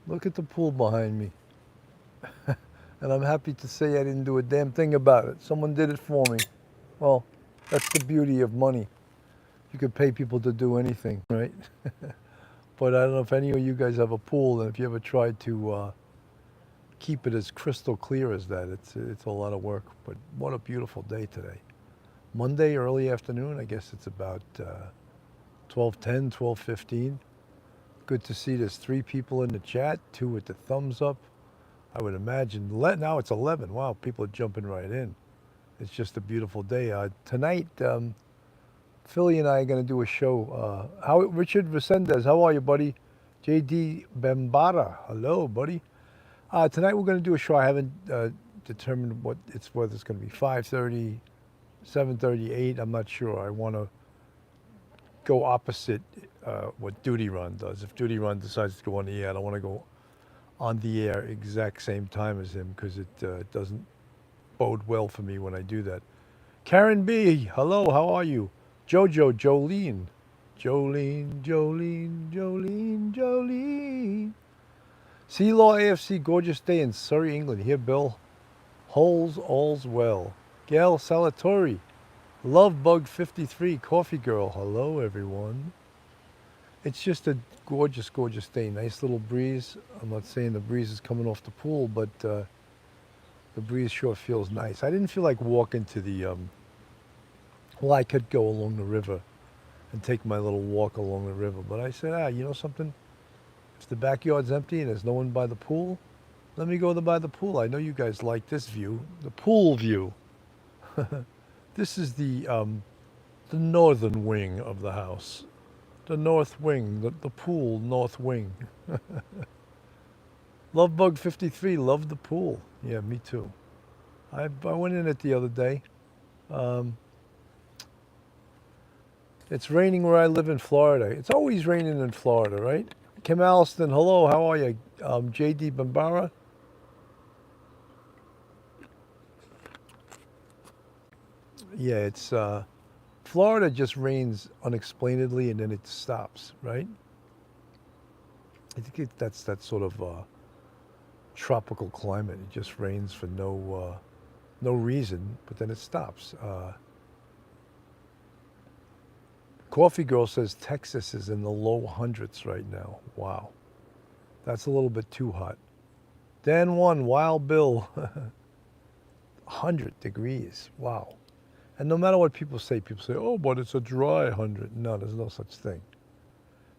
Look at the pool behind me. And I'm happy to say I didn't do a damn thing about it. Someone did it for me. Well, that's the beauty of money. You could pay people to do anything, right? But I don't know if any of you guys have a pool and if you ever tried to keep it as crystal clear as that. It's a lot of work. But what a beautiful day today. Monday, early afternoon. I guess it's about 12:10, 12:15. Good to see there's 3 people in the chat, 2 with the thumbs up. I would imagine. Now it's 11. Wow, people are jumping right in. It's just a beautiful day. Tonight, Philly and I are going to do a show. Richard Resendez, how are you, buddy? JD Bambara, hello, buddy. Tonight we're going to do a show. I haven't determined whether it's going to be 5:30, 7:30, 8. I'm not sure. I want to go opposite what Duty Run does. If Duty Run decides to go on the air, I don't want to go on the air exact same time as him because it doesn't bode well for me when I do that. Karen B, hello, how are you? Jojo, Jolene. Jolene, Jolene, Jolene, Jolene. Sea Law AFC, gorgeous day in Surrey, England. Here, Bill. Holes, all's well. Gail Salatori. Lovebug 53, Coffee Girl. Hello, everyone. It's just a gorgeous, gorgeous day. Nice little breeze. I'm not saying the breeze is coming off the pool, but the breeze sure feels nice. I didn't feel like walking to the, well, I could go along the river and take my little walk along the river. But I said, you know something? If the backyard's empty and there's no one by the pool, let me go by the pool. I know you guys like this view, the pool view. This is the northern wing of the house. The north wing, the pool north wing. Lovebug 53, love the pool. Yeah, me too. I went in it the other day. It's raining where I live in Florida. It's always raining in Florida, right? Kim Alston, hello, how are you? JD Bambara. Yeah, it's Florida just rains unexplainedly and then it stops, right? I think that's that sort of tropical climate. It just rains for no reason, but then it stops. Coffee Girl says Texas is in the low hundreds right now. Wow. That's a little bit too hot. Dan 1, Wild Bill. 100 degrees. Wow. And no matter what people say, oh, but it's a dry 100. No, there's no such thing.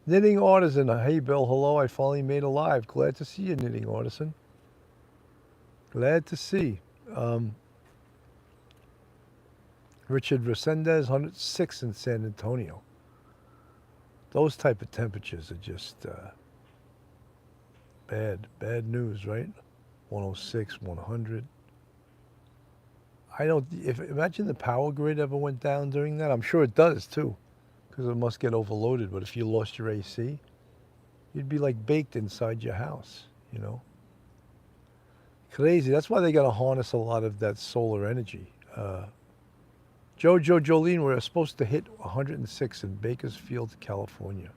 Knitting Artisan. Hey, Bill, hello. I finally made it live. Glad to see you, Knitting Artisan. Glad to see. Richard Resendez, 106 in San Antonio. Those type of temperatures are just bad news, right? 106, 100. Imagine the power grid ever went down during that. I'm sure it does too, because it must get overloaded. But if you lost your AC, you'd be like baked inside your house, you know? Crazy. That's why they got to harness a lot of that solar energy. Jojo Jolene, we're supposed to hit 106 in Bakersfield, California.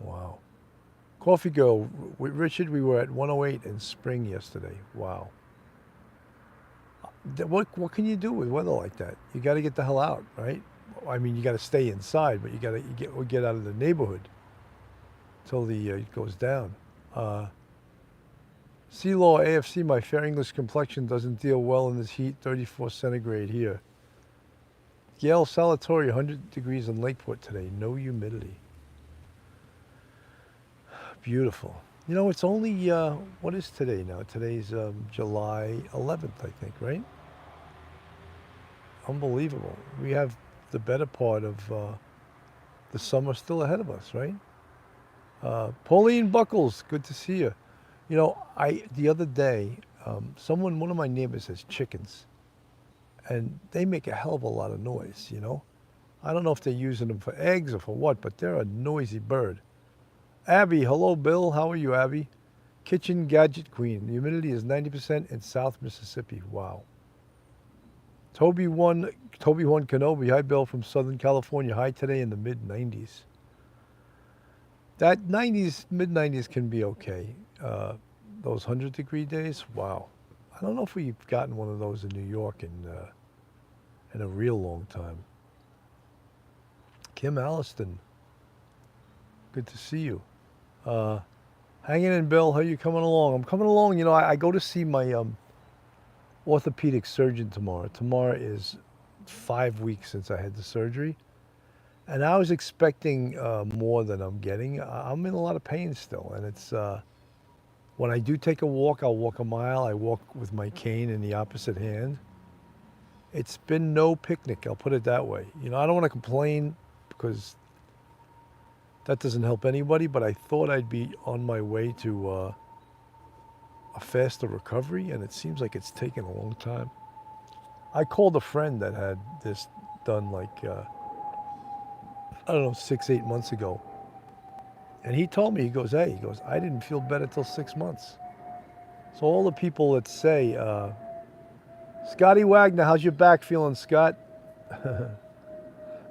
Wow. Coffee Girl, Richard, we were at 108 in spring yesterday. Wow. What can you do with weather like that? You got to get the hell out, right? I mean, you got to stay inside, but you got to get out of the neighborhood until it goes down. Sea Law AFC, my fair English complexion doesn't deal well in this heat. 34 centigrade here. Gail Salatori, 100 degrees in Lakeport today. No humidity. Beautiful. You know, it's only, what is today now? Today's July 11th, I think, right? Unbelievable. We have the better part of the summer still ahead of us, right? Pauline Buckles, good to see you. You know, the other day, one of my neighbors has chickens. And they make a hell of a lot of noise, you know. I don't know if they're using them for eggs or for what, but they're a noisy bird. Abby, hello, Bill. How are you, Abby? Kitchen Gadget Queen. The humidity is 90% in South Mississippi. Wow. Toby One Kenobi. Hi, Bill, from Southern California. High today in the mid-90s. That mid-90s can be okay. Uh, those 100-degree days, wow. I don't know if we've gotten one of those in New York in a real long time. Kim Alliston, good to see you. Uh, Hanging in, Bill. How you coming along? I'm coming along. You know, I go to see my orthopedic surgeon tomorrow. Tomorrow is 5 weeks since I had the surgery. And I was expecting more than I'm getting. I'm in a lot of pain still. And it's, when I do take a walk, I'll walk a mile. I walk with my cane in the opposite hand. It's been no picnic, I'll put it that way. You know, I don't want to complain because that doesn't help anybody, but I thought I'd be on my way to a faster recovery, and it seems like it's taken a long time. I called a friend that had this done like, I don't know, 6, 8 months ago. And he told me, he goes, I didn't feel better till 6 months. So all the people that say, Scotty Wagner, how's your back feeling, Scott?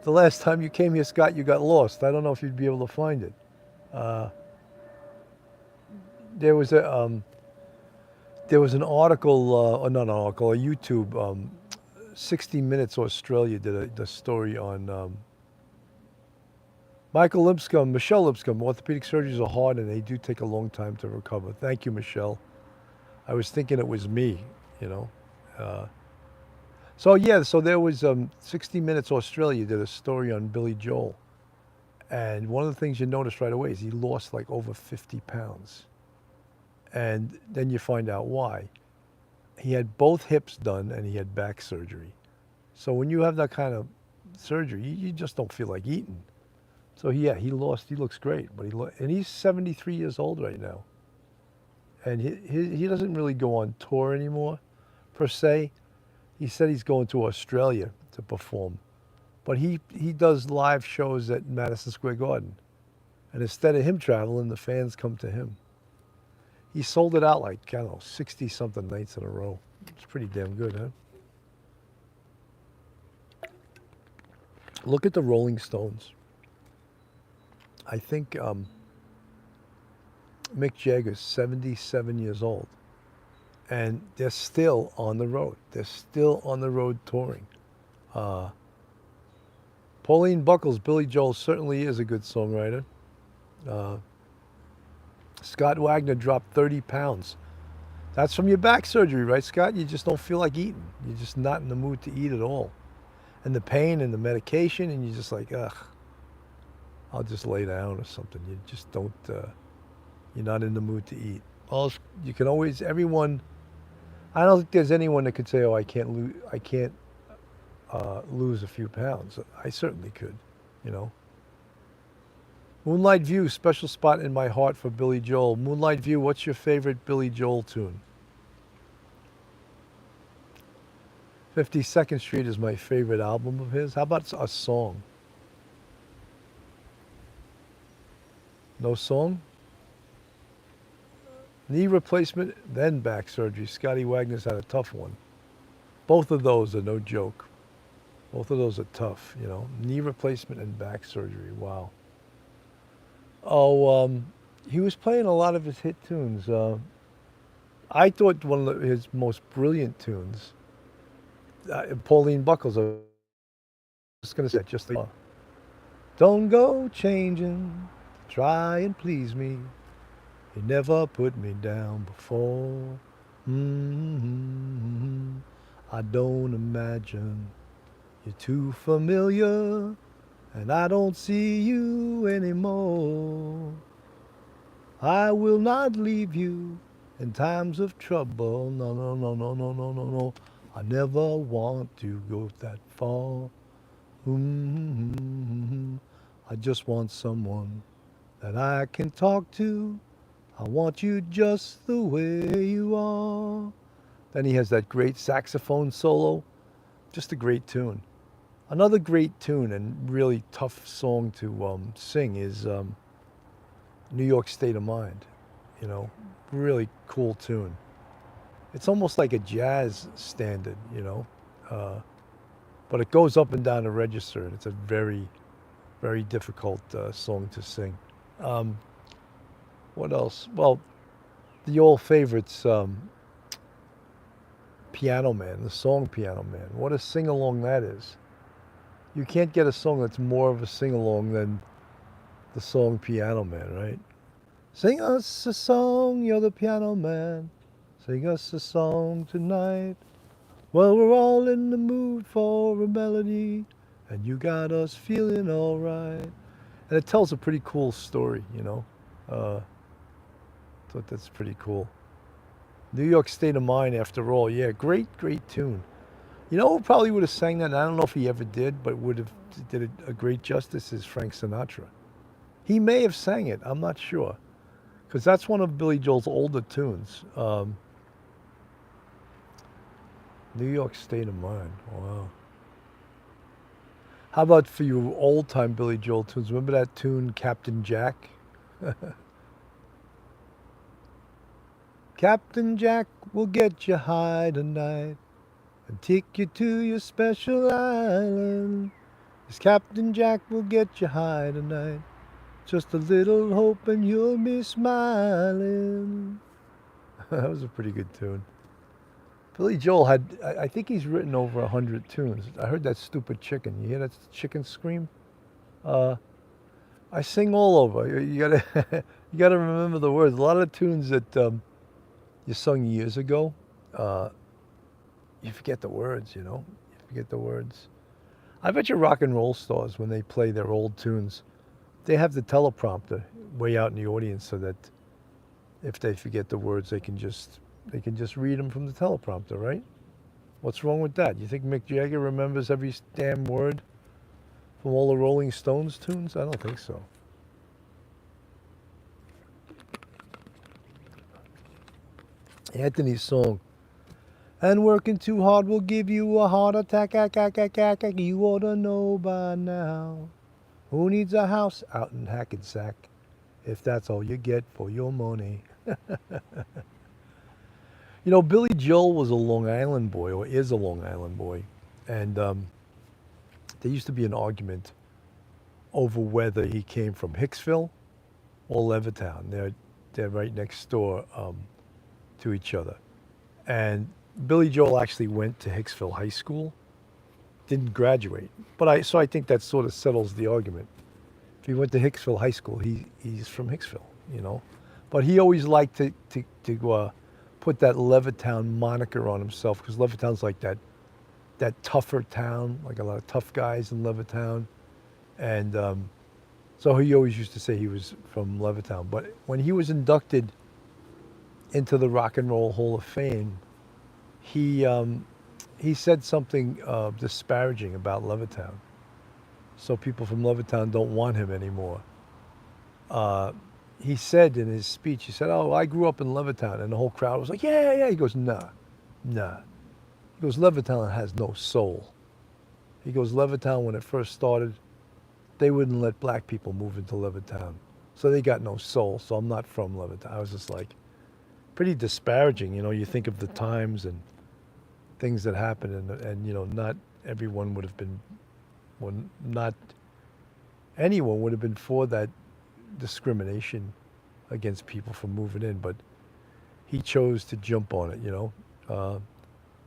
The last time you came here, Scott, you got lost. I don't know if you'd be able to find it. There was an article, not an article, a YouTube, 60 Minutes Australia did the story on Michael Lipscomb, Michelle Lipscomb. Orthopedic surgeries are hard and they do take a long time to recover. Thank you, Michelle. I was thinking it was me, you know. So there was 60 Minutes Australia did a story on Billy Joel. And one of the things you notice right away is he lost like over 50 pounds. And then you find out why. He had both hips done and he had back surgery. So when you have that kind of surgery, you just don't feel like eating. So he looks great, but and he's 73 years old right now. And he doesn't really go on tour anymore, per se. He said he's going to Australia to perform. But he does live shows at Madison Square Garden. And instead of him traveling, the fans come to him. He sold it out like, I don't know, 60-something nights in a row. It's pretty damn good, huh? Look at the Rolling Stones. I think Mick Jagger's 77 years old. And they're still on the road. They're still on the road touring. Pauline Buckles, Billy Joel certainly is a good songwriter. Scott Wagner dropped 30 pounds. That's from your back surgery, right, Scott? You just don't feel like eating. You're just not in the mood to eat at all. And the pain and the medication, and you're just like, ugh, I'll just lay down or something. You just don't, you're not in the mood to eat. You can always, everyone, I don't think there's anyone that could say, oh, I can't lose a few pounds. I certainly could, you know. Moonlight View, special spot in my heart for Billy Joel. Moonlight View, what's your favorite Billy Joel tune? 52nd Street is my favorite album of his. How about a song? No song? Knee replacement, then back surgery. Scotty Wagner's had a tough one. Both of those are no joke. Both of those are tough, you know. Knee replacement and back surgery, wow. He was playing a lot of his hit tunes. I thought one of his most brilliant tunes, Pauline Buckles, I was just going to say, just the don't go changing, try and please me. You never put me down before. I don't imagine you're too familiar, and I don't see you anymore. I will not leave you in times of trouble. No, no, no, no, no, no, no, no. I never want to go that far. I just want someone that I can talk to. I want you just the way you are. Then he has that great saxophone solo. Just a great tune. Another great tune and really tough song to sing is New York State of Mind. You know, really cool tune. It's almost like a jazz standard, you know. But it goes up and down the register, and it's a very, very difficult song to sing. What else? Well, the old favorites, Piano Man, the song Piano Man. What a sing-along that is. You can't get a song that's more of a sing-along than the song Piano Man, right? Sing us a song, you're the piano man. Sing us a song tonight. Well, we're all in the mood for a melody, and you got us feeling all right. And it tells a pretty cool story, you know. Thought that's pretty cool. New York State of Mind, after all. Yeah, great, great tune. You know who probably would have sang that? And I don't know if he ever did, but would have did it a great justice is Frank Sinatra. He may have sang it. I'm not sure. Because that's one of Billy Joel's older tunes. New York State of Mind. Wow. How about for you old-time Billy Joel tunes? Remember that tune, Captain Jack? Captain Jack will get you high tonight and take you to your special island. Yes, Captain Jack will get you high tonight. Just a little hope and you'll be smiling. That was a pretty good tune. Billy Joel had, I think he's written over 100 tunes. I heard that stupid chicken. You hear that chicken scream? I sing all over. You gotta, you gotta remember the words. A lot of the tunes that you sung years ago, you forget the words, you know? You forget the words. I bet you rock and roll stars, when they play their old tunes, they have the teleprompter way out in the audience so that if they forget the words, they can just read them from the teleprompter, right? What's wrong with that? You think Mick Jagger remembers every damn word from all the Rolling Stones tunes? I don't think so. Anthony's song. And working too hard will give you a heart attack. You ought to know by now. Who needs a house out in Hackensack if that's all you get for your money? You know, Billy Joel was a Long Island boy, or is a Long Island boy. And there used to be an argument over whether he came from Hicksville or Levittown. They're right next door to each other. And Billy Joel actually went to Hicksville High School, didn't graduate. So I think that sort of settles the argument. If he went to Hicksville High School, he's from Hicksville, you know. But he always liked to put that Levittown moniker on himself, because Levittown's like that tougher town, like a lot of tough guys in Levittown. And so he always used to say he was from Levittown. But when he was inducted into the Rock and Roll Hall of Fame, he said something disparaging about Levittown. So people from Levittown don't want him anymore. He said in his speech, he said, "Oh, I grew up in Levittown," and the whole crowd was like, "Yeah, yeah." He goes, "Nah. He goes, "Levittown has no soul." He goes, "Levittown, when it first started, they wouldn't let black people move into Levittown, so they got no soul. So I'm not from Levittown." I was just like, pretty disparaging, you know. You think of the times and things that happened, and you know, not everyone would have been, well, not anyone would have been for that discrimination against people for moving in, but he chose to jump on it, you know.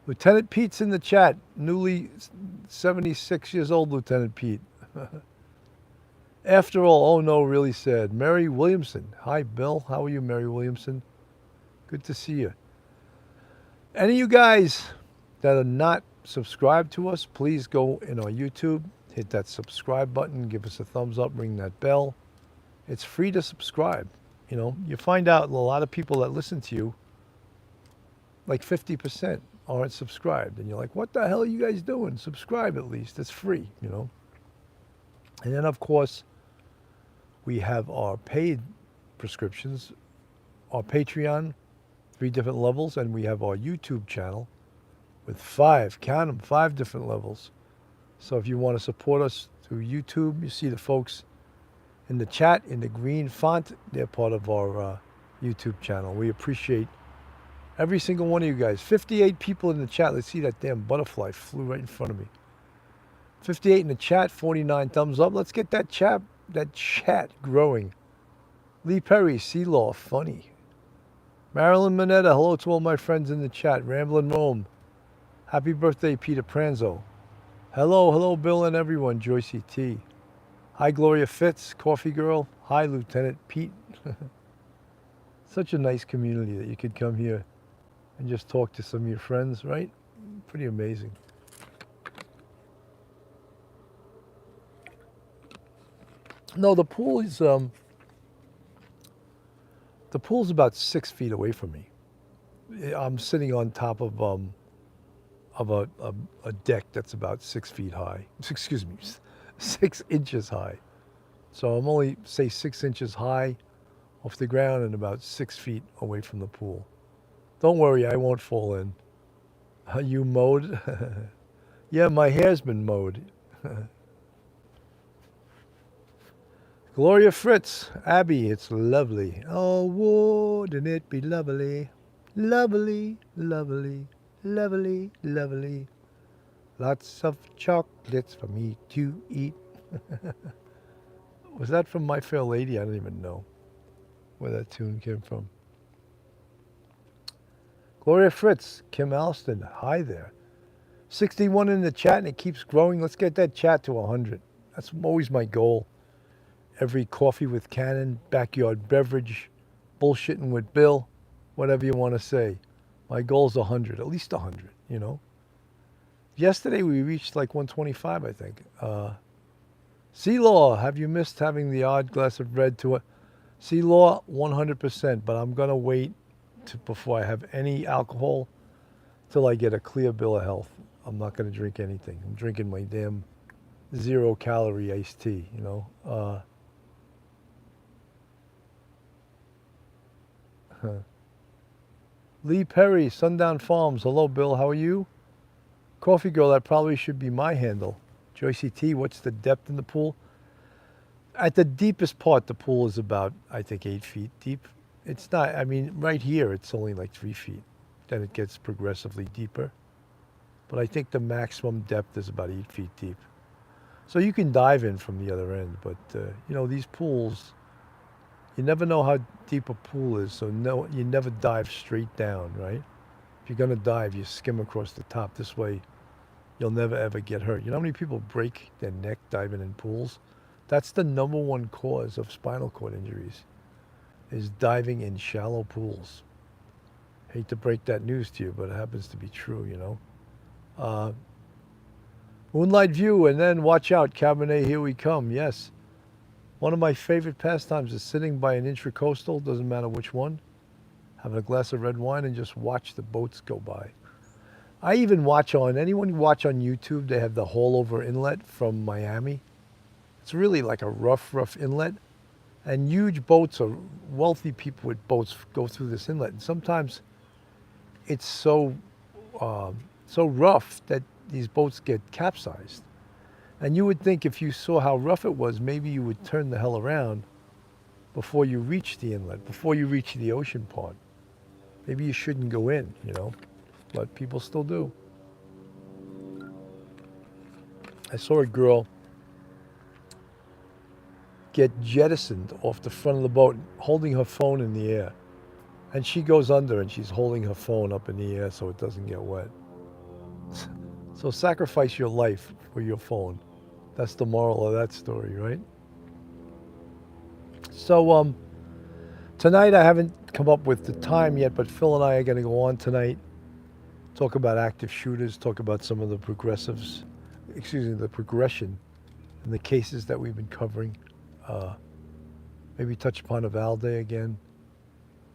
Lieutenant Pete's in the chat, newly 76 years old, Lieutenant Pete. After all, oh no, really sad. Mary Williamson. Hi, Bill. How are you, Mary Williamson? Good to see you. Any of you guys that are not subscribed to us, please go in our YouTube, hit that subscribe button, give us a thumbs up, ring that bell. It's free to subscribe. You know, you find out a lot of people that listen to you, like 50% aren't subscribed. And you're like, what the hell are you guys doing? Subscribe at least. It's free, you know. And then, of course, we have our paid prescriptions, our Patreon, 3 different levels, and we have our YouTube channel with 5, count them, 5 different levels. So if you want to support us through YouTube, you see the folks in the chat in the green font. They're part of our YouTube channel. We appreciate every single one of you guys. 58 people in the chat. Let's see, that damn butterfly flew right in front of me. 58 in the chat, 49 thumbs up. Let's get that chat growing. Lee Perry, Sealaw, funny. Marilyn Minetta, hello to all my friends in the chat. Ramblin' Rome. Happy birthday, Peter Pranzo. Hello, Bill and everyone. Joycey T. Hi, Gloria Fitz, Coffee Girl. Hi, Lieutenant Pete. Such a nice community that you could come here and just talk to some of your friends, right? Pretty amazing. No, the pool's about 6 feet away from me. I'm sitting on top of a deck that's about 6 feet high. Excuse me, 6 inches high. So I'm only, say, 6 inches high off the ground and about 6 feet away from the pool. Don't worry, I won't fall in. You mowed? Yeah, my hair's been mowed. Gloria Fritz, Abby, it's lovely. Oh, wouldn't it be lovely? Lovely, lovely, lovely, lovely. Lots of chocolates for me to eat. Was that from My Fair Lady? I don't even know where that tune came from. Gloria Fritz, Kim Alston, hi there. 61 in the chat and it keeps growing. Let's get that chat to 100. That's always my goal. Every coffee with Cannon, backyard beverage, bullshitting with Bill, whatever you want to say. My goal's 100, at least 100, you know. Yesterday we reached like 125, I think. C-Law, have you missed having the odd glass of red to it? C-Law, 100%, but I'm going to wait before I have any alcohol till I get a clear bill of health. I'm not going to drink anything. I'm drinking my damn 0-calorie iced tea, you know. Lee Perry, Sundown Farms. Hello, Bill. How are you? Coffee Girl, that probably should be my handle. Joycey T, what's the depth in the pool? At the deepest part, the pool is about, I think, 8 feet deep. It's not, I mean, right here, it's only like 3 feet. Then it gets progressively deeper. But I think the maximum depth is about 8 feet deep. So you can dive in from the other end. But, you know, these pools, you never know how deep a pool is. So no, you never dive straight down, right? If you're going to dive, you skim across the top. This way, you'll never, ever get hurt. You know how many people break their neck diving in pools? That's the #1 cause of spinal cord injuries, is diving in shallow pools. Hate to break that news to you, but it happens to be true, you know. Moonlight View, and then watch out, Cabernet, here we come. Yes. One of my favorite pastimes is sitting by an intracoastal, doesn't matter which one, having a glass of red wine and just watch the boats go by. I even watch anyone who watch on YouTube, they have the Haulover Inlet from Miami. It's really like a rough inlet. And huge boats, or wealthy people with boats, go through this inlet. And sometimes it's so rough that these boats get capsized. And you would think if you saw how rough it was, maybe you would turn the hell around before you reach the inlet, before you reach the ocean part. Maybe you shouldn't go in, you know, but people still do. I saw a girl get jettisoned off the front of the boat, holding her phone in the air. And she goes under and she's holding her phone up in the air so it doesn't get wet. So sacrifice your life for your phone. That's the moral of that story, right? So tonight I haven't come up with the time yet, but Phil and I are going to go on tonight, talk about active shooters, talk about some of the the progression in the cases that we've been covering. Maybe touch upon Uvalde again,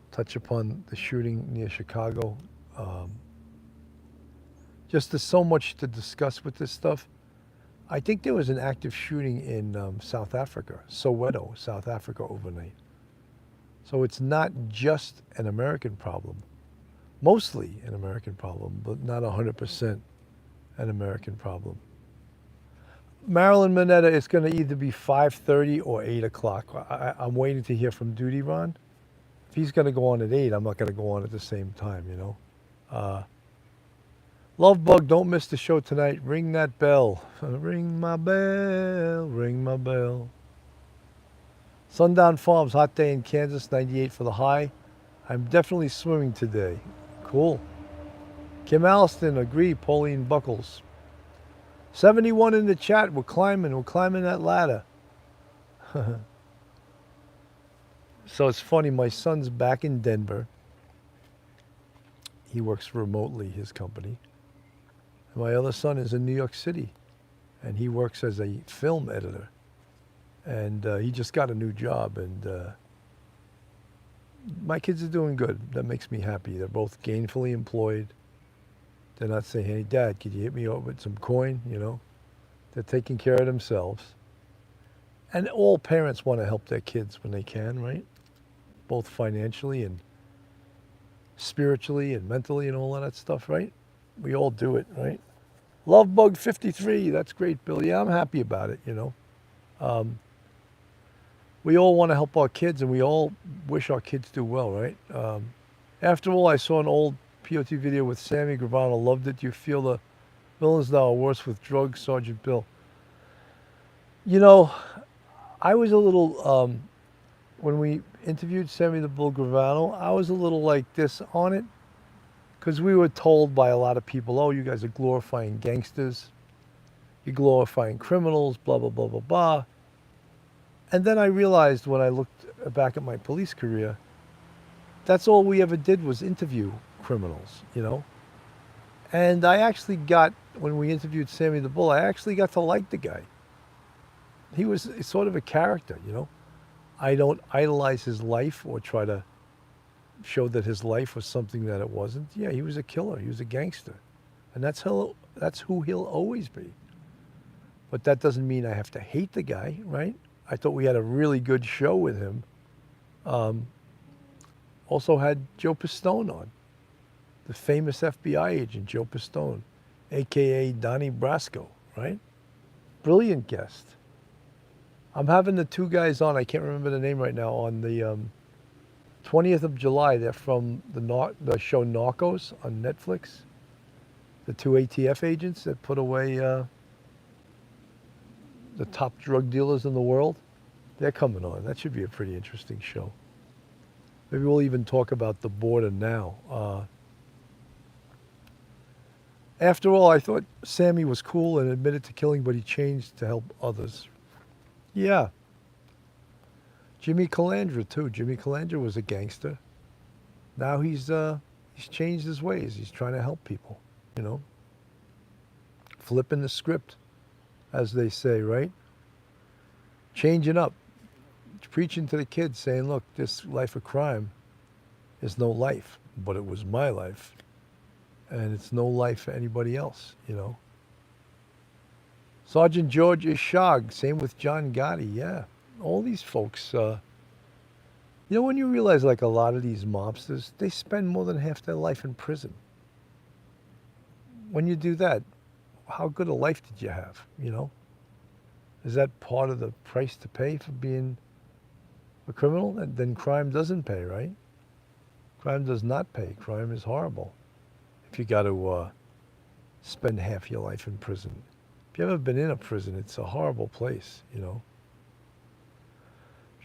touch upon the shooting near Chicago. Just there's so much to discuss with this stuff. I think there was an active shooting in South Africa, Soweto, South Africa overnight. So it's not just an American problem, mostly an American problem, but not 100% an American problem. Marilyn Minetta, it's going to either be 5:30 or 8 o'clock. I'm waiting to hear from Duty Ron. If he's going to go on at 8, I'm not going to go on at the same time, you know. Lovebug, don't miss the show tonight. Ring that bell. Ring my bell, ring my bell. Sundown Farms, hot day in Kansas, 98 for the high. I'm definitely swimming today. Cool. Kim Alston, agree, Pauline Buckles. 71 in the chat, we're climbing that ladder. So it's funny, my son's back in Denver. He works remotely, his company. And my other son is in New York City, and he works as a film editor. And he just got a new job, and my kids are doing good. That makes me happy. They're both gainfully employed. They're not saying, hey, Dad, could you hit me up with some coin, you know? They're taking care of themselves. And all parents want to help their kids when they can, right? Both financially and spiritually and mentally and all of that stuff, right? We all do it, right? Lovebug53, that's great, Bill. Yeah, I'm happy about it, you know. We all want to help our kids, and we all wish our kids do well, right? After all, I saw an old POT video with Sammy Gravano. Loved it. Do you feel the villains now are worse with drugs, Sergeant Bill? You know, I was a little, when we interviewed Sammy the Bull Gravano, I was a little like this on it, because we were told by a lot of people, oh, you guys are glorifying gangsters, you're glorifying criminals, blah, blah, blah, blah, blah. And then I realized when I looked back at my police career, that's all we ever did was interview criminals, you know? And I actually got, when we interviewed Sammy the Bull, I actually got to like the guy. He was sort of a character, you know? I don't idolize his life or try to show that his life was something that it wasn't. Yeah, he was a killer. He was a gangster. And that's who he'll always be. But that doesn't mean I have to hate the guy, right? I thought we had a really good show with him. Also had Joe Pistone on, the famous FBI agent, Joe Pistone, a.k.a. Donnie Brasco, right? Brilliant guest. I'm having the two guys on, I can't remember the name right now, on the 20th of July. They're from the show Narcos on Netflix. The two ATF agents that put away the top drug dealers in the world. They're coming on. That should be a pretty interesting show. Maybe we'll even talk about the border now. After all, I thought Sammy was cool and admitted to killing, but he changed to help others. Yeah. Jimmy Calandra, too. Jimmy Calandra was a gangster. Now he's changed his ways. He's trying to help people, you know. Flipping the script, as they say, right? Changing up. Preaching to the kids, saying, look, this life of crime is no life, but it was my life. And it's no life for anybody else, you know. Sergeant George Ishag, same with John Gotti, yeah. All these folks, you know, when you realize like a lot of these mobsters, they spend more than half their life in prison. When you do that, how good a life did you have, you know? Is that part of the price to pay for being a criminal? Then crime doesn't pay, right? Crime does not pay. Crime is horrible if you got to spend half your life in prison. If you've ever been in a prison, it's a horrible place, you know.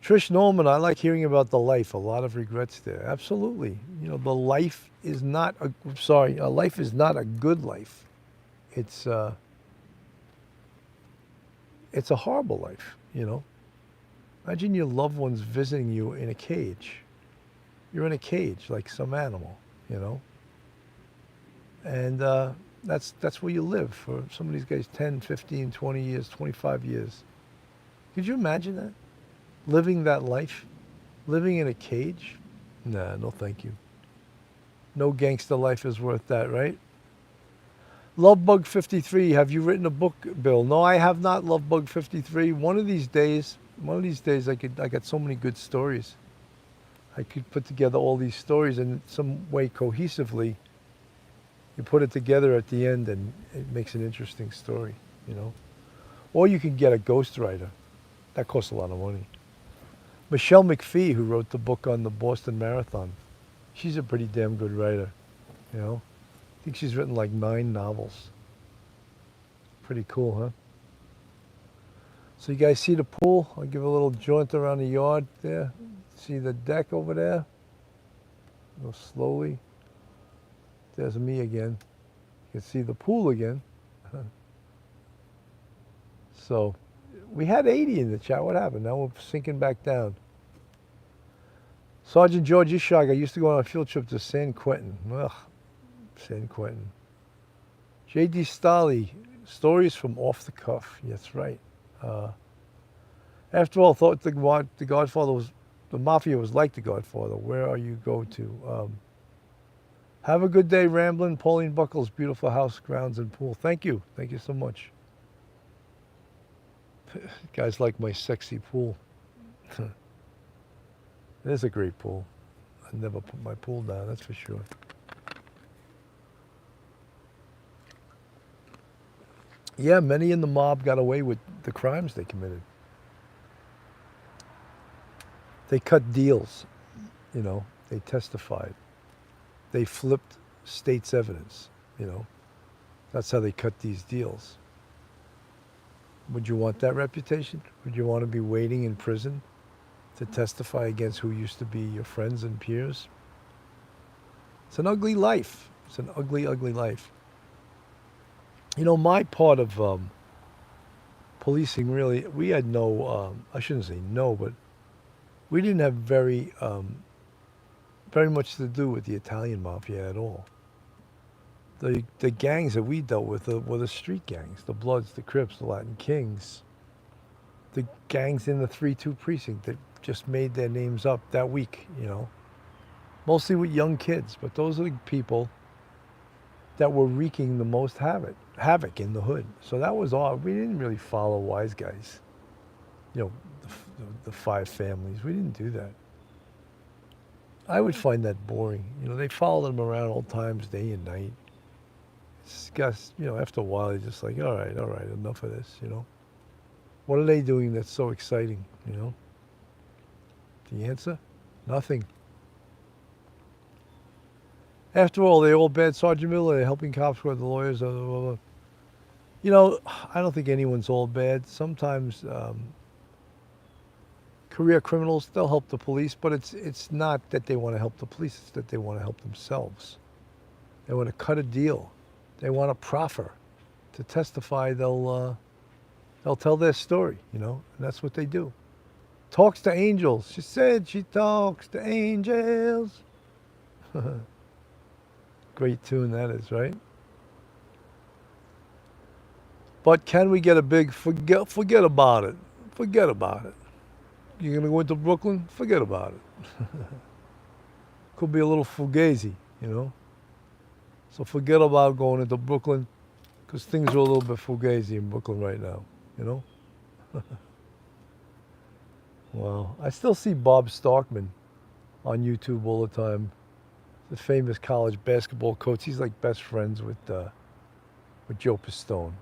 Trish Norman, I like hearing about the life. A lot of regrets there. Absolutely. You know, the life is not a life is not a good life. It's a horrible life, you know. Imagine your loved ones visiting you in a cage. You're in a cage like some animal, you know. And that's where you live for some of these guys, 10, 15, 20 years, 25 years. Could you imagine that? Living that life? Living in a cage? Nah, no thank you. No gangster life is worth that, right? Lovebug53, have you written a book, Bill? No, I have not, Lovebug53. One of these days, I got so many good stories. I could put together all these stories and in some way cohesively, you put it together at the end and it makes an interesting story, you know? Or you can get a ghostwriter. That costs a lot of money. Michelle McPhee, who wrote the book on the Boston Marathon, she's a pretty damn good writer, you know? I think she's written like 9 novels. Pretty cool, huh? So you guys see the pool? I'll give a little jaunt around the yard there. See the deck over there? Go slowly. There's me again. You can see the pool again. So we had 80 in the chat. What happened? Now we're sinking back down. Sergeant George Ishak, I used to go on a field trip to San Quentin. Ugh, San Quentin. J.D. Stolly, stories from off the cuff. That's right. After all, I thought the Godfather was, the Mafia was like the Godfather. Where are you go to? Have a good day, Ramblin'. Pauline Buckles, beautiful house, grounds, and pool. Thank you. Thank you so much. Guys like my sexy pool. It is a great pool. I never put my pool down, that's for sure. Yeah, many in the mob got away with the crimes they committed. They cut deals, you know, they testified. They flipped state's evidence, you know. That's how they cut these deals. Would you want that reputation? Would you want to be waiting in prison to testify against who used to be your friends and peers? It's an ugly life. It's an ugly, ugly life. You know, my part of policing really, we had no, I shouldn't say no, but we didn't have very much to do with the Italian Mafia at all. The gangs that we dealt with were the street gangs, the Bloods, the Crips, the Latin Kings, the gangs in the 3-2 precinct that just made their names up that week, you know. Mostly with young kids, but those are the people that were wreaking the most havoc in the hood. So that was all. We didn't really follow wise guys, you know, the five families. We didn't do that. I would find that boring. You know, they followed them around all times, day and night. It's just, you know, after a while, you're just like, all right, enough of this, you know. What are they doing that's so exciting, you know? The answer? Nothing. After all, they're all bad. Sgt Miller, they're helping cops with the lawyers. Blah, blah, blah. You know, I don't think anyone's all bad. Sometimes career criminals, they'll help the police, but it's not that they want to help the police, it's that they want to help themselves. They want to cut a deal. They want to proffer. To testify, they'll tell their story, you know, and that's what they do. Talks to angels. She said she talks to angels. Great tune that is, right? But can we get a big forget about it? Forget about it. You're going to go into Brooklyn? Forget about it. Could be a little Fugazi, you know? So forget about going into Brooklyn because things are a little bit Fugazi in Brooklyn right now, you know? Wow. I still see Bob Starkman on YouTube all the time. The famous college basketball coach. He's like best friends with Joe Pistone.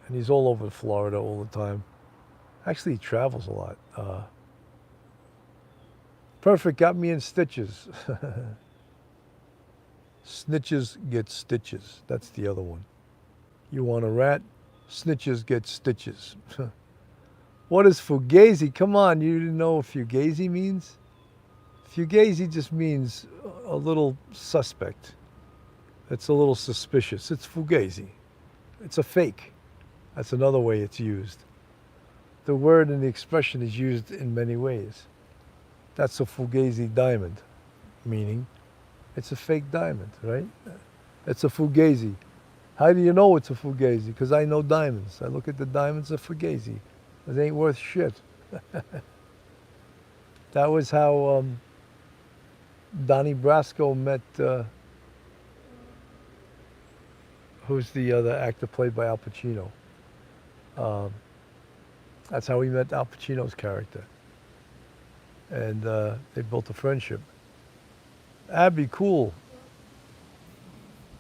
And he's all over Florida all the time. Actually, he travels a lot. Perfect, got me in stitches. Snitches get stitches. That's the other one. You want a rat? Snitches get stitches. What is Fugazi? Come on, you didn't know what Fugazi means? Fugazi just means a little suspect. It's a little suspicious. It's Fugazi. It's a fake. That's another way it's used. The word and the expression is used in many ways. That's a Fugazi diamond, meaning it's a fake diamond, right? It's a Fugazi. How do you know it's a Fugazi? Because I know diamonds. I look at the diamonds of Fugazi. It ain't worth shit. That was how Donnie Brasco met, who's the other actor played by Al Pacino. That's how he met Al Pacino's character. And they built a friendship. Abby, cool.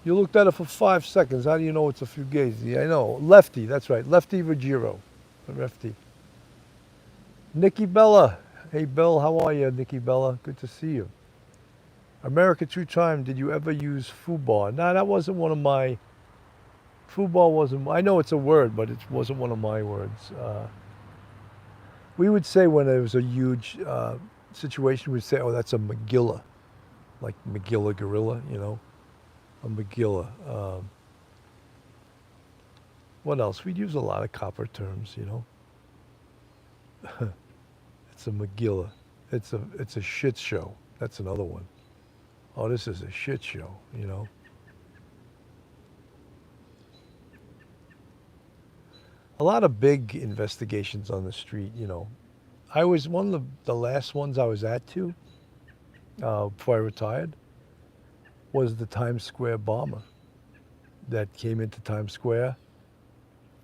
You looked at it for 5 seconds. How do you know it's a Fugazi? I know. Lefty, that's right. Lefty Ruggiero. Lefty. Nikki Bella. Hey, Bill, how are you, Nikki Bella? Good to see you. America True Time, did you ever use FUBAR? No, that wasn't one of my... FUBAR wasn't... I know it's a word, but it wasn't one of my words. We would say when there was a huge situation, we'd say, oh, that's a Megillah. like Magilla Gorilla, you know, a Magilla. What else? We'd use a lot of copper terms, you know. It's a Magilla. It's a shit show. That's another one. Oh, this is a shit show, you know. A lot of big investigations on the street, you know. I was one of the last ones I was at too, before I retired, was the Times Square bomber that came into Times Square,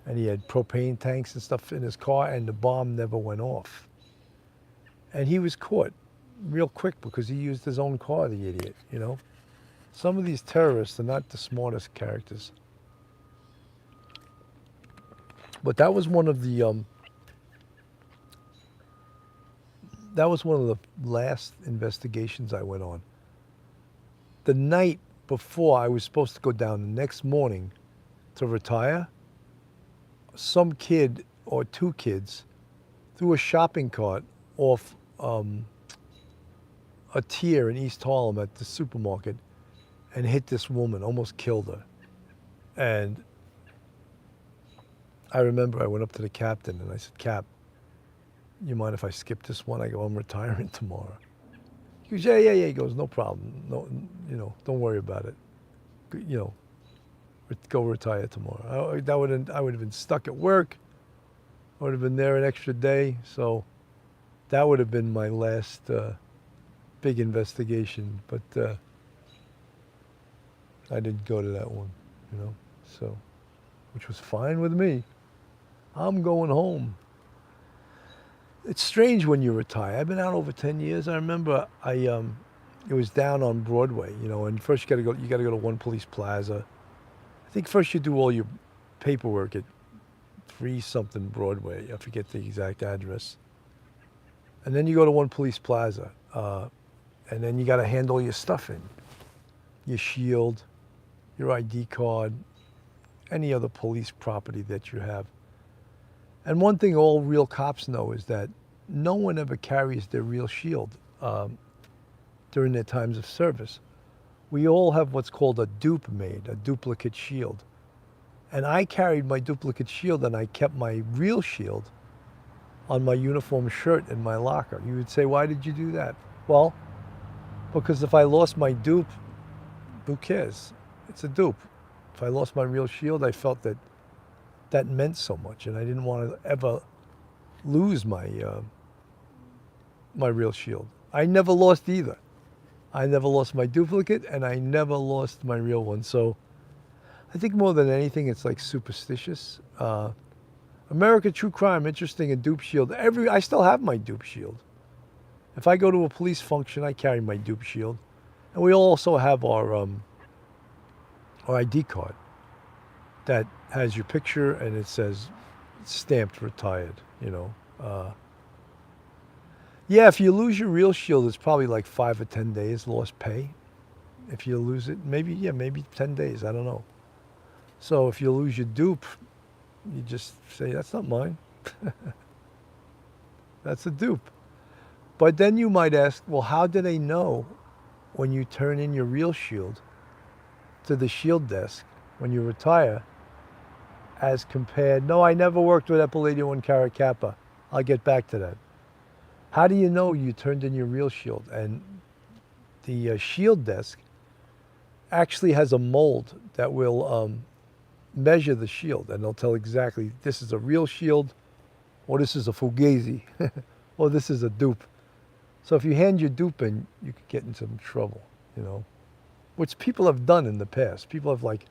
and he had propane tanks and stuff in his car, and the bomb never went off. And he was caught real quick because he used his own car, the idiot, you know. Some of these terrorists are not the smartest characters. But that was one of the last investigations I went on. The night before I was supposed to go down the next morning to retire, some kid or two kids threw a shopping cart off a tier in East Harlem at the supermarket and hit this woman, almost killed her. And I remember I went up to the captain and I said, Cap, you mind if I skip this one? I go, I'm retiring tomorrow. He goes, yeah. He goes, no problem. No, you know, don't worry about it. You know, go retire tomorrow. I would have been stuck at work. I would have been there an extra day. So that would have been my last big investigation. But I didn't go to that one, you know, so, which was fine with me. I'm going home. It's strange when you retire. I've been out over 10 years. I remember it was down on Broadway, you know, and first you gotta go to One Police Plaza. I think first you do all your paperwork at 3 something Broadway. I forget the exact address. And then you go to One Police Plaza, and then you gotta hand all your stuff in. Your shield, your ID card, any other police property that you have. And one thing all real cops know is that no one ever carries their real shield during their times of service. We all have what's called a dupe made, a duplicate shield. And I carried my duplicate shield and I kept my real shield on my uniform shirt in my locker. You would say, why did you do that? Well, because if I lost my dupe, who cares? It's a dupe. If I lost my real shield, I felt that meant so much, and I didn't want to ever lose my my real shield. I never lost either. I never lost my duplicate, and I never lost my real one. So I think more than anything, it's like superstitious. America True Crime, interesting, a dupe shield. I still have my dupe shield. If I go to a police function, I carry my dupe shield. And we also have our ID card that has your picture and it says stamped retired, you know. Yeah, if you lose your real shield, it's probably like 5 or 10 days lost pay. If you lose it, maybe 10 days, I don't know. So if you lose your dupe, you just say, that's not mine. That's a dupe. But then you might ask, well, how do they know when you turn in your real shield to the shield desk when you retire as compared, no, I never worked with Epiladium Carat Kappa. I'll get back to that. How do you know you turned in your real shield? And the shield desk actually has a mold that will measure the shield, and they'll tell exactly this is a real shield, or this is a Fugazi, or this is a dupe. So if you hand your dupe in, you could get into some trouble, you know, which people have done in the past. People have like,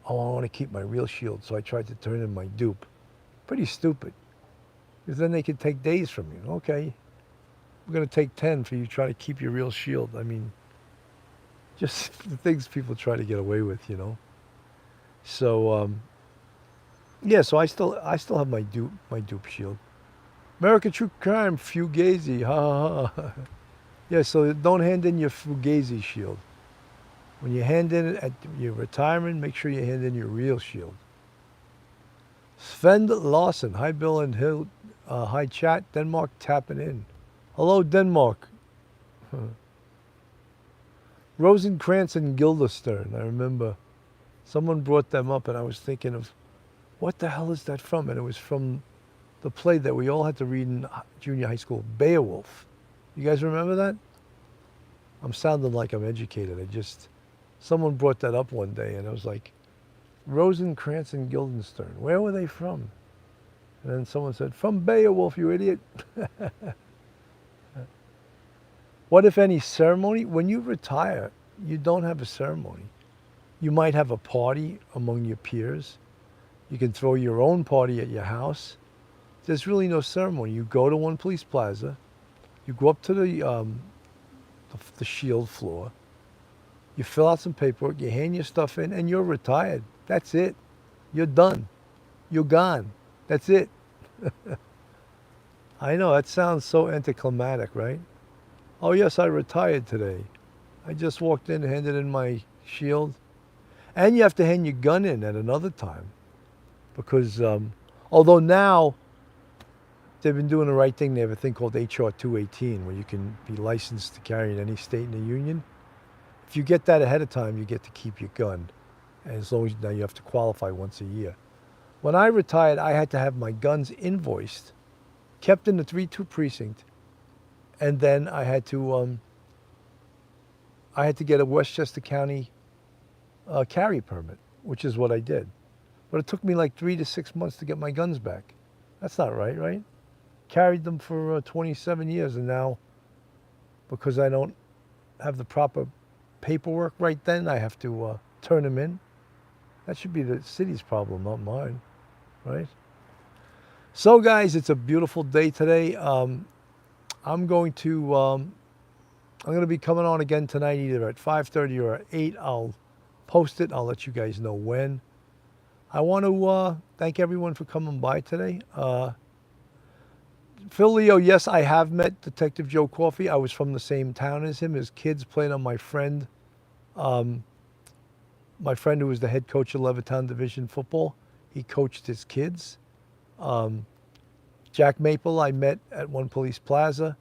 oh, I want to keep my real shield, so I tried to turn in my dupe. Pretty stupid, because then they could take days from you. Okay, we're going to take 10 for you trying to keep your real shield. I mean, just the things people try to get away with, you know. So, yeah, so I still have my dupe shield. America True Crime, Fugazi, ha ha ha. Yeah, so don't hand in your Fugazi shield. When you hand in it at your retirement, make sure you hand in your real shield. Sven Lawson, hi Bill and Hill, hi chat, Denmark tapping in. Hello Denmark. Rosencrantz and Guildenstern. I remember someone brought them up, and I was thinking of what the hell is that from? And it was from the play that we all had to read in junior high school, Beowulf. You guys remember that? I'm sounding like I'm educated. Someone brought that up one day, and I was like, Rosencrantz and Guildenstern. Where were they from? And then someone said, from Beowulf, you idiot. What, if any, ceremony? When you retire, you don't have a ceremony. You might have a party among your peers. You can throw your own party at your house. There's really no ceremony. You go to one police plaza. You go up to the shield floor. You fill out some paperwork. You hand your stuff in, and you're retired. That's it. You're done. You're gone. That's it. I know, that sounds so anticlimactic, right? Oh, yes, I retired today. I just walked in, handed in my shield. And you have to hand your gun in at another time. Because although now they've been doing the right thing, they have a thing called HR 218, where you can be licensed to carry in any state in the union. If you get that ahead of time, you get to keep your gun. And as long as now you have to qualify once a year. When I retired, I had to have my guns invoiced, kept in the 3-2 precinct, and then I had to get a Westchester County carry permit, which is what I did. But it took me like 3 to 6 months to get my guns back. That's not right, right? Carried them for 27 years, and now, because I don't have the proper paperwork right then, I have to turn them in. That should be the city's problem, not mine, right? So, guys, it's a beautiful day today. I'm going to be coming on again tonight, either at 5:30 or at 8. I'll post it. I'll let you guys know when. I want to thank everyone for coming by today. Phil Leo, yes, I have met Detective Joe Coffey. I was from the same town as him. His kids played on my friend who was the head coach of Levittown Division football. He coached his kids. Jack Maple, I met at one police plaza.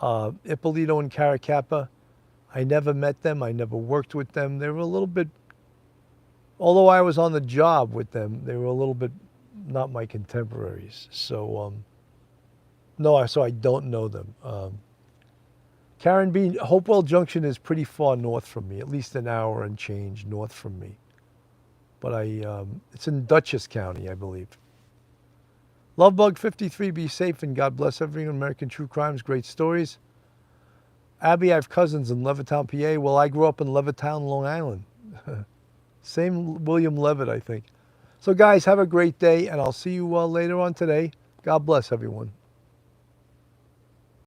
Ippolito and Caracappa, I never met them. I never worked with them. They were a little bit, although I was on the job with them, they were a little bit not my contemporaries. So, so I don't know them. Karen B, Hopewell Junction is pretty far north from me, at least an hour and change north from me. But it's in Dutchess County, I believe. Lovebug53, be safe and God bless everyone. American True Crimes, great stories. Abby, I have cousins in Levittown, PA. Well, I grew up in Levittown, Long Island. Same William Levitt, I think. So, guys, have a great day, and I'll see you later on today. God bless everyone.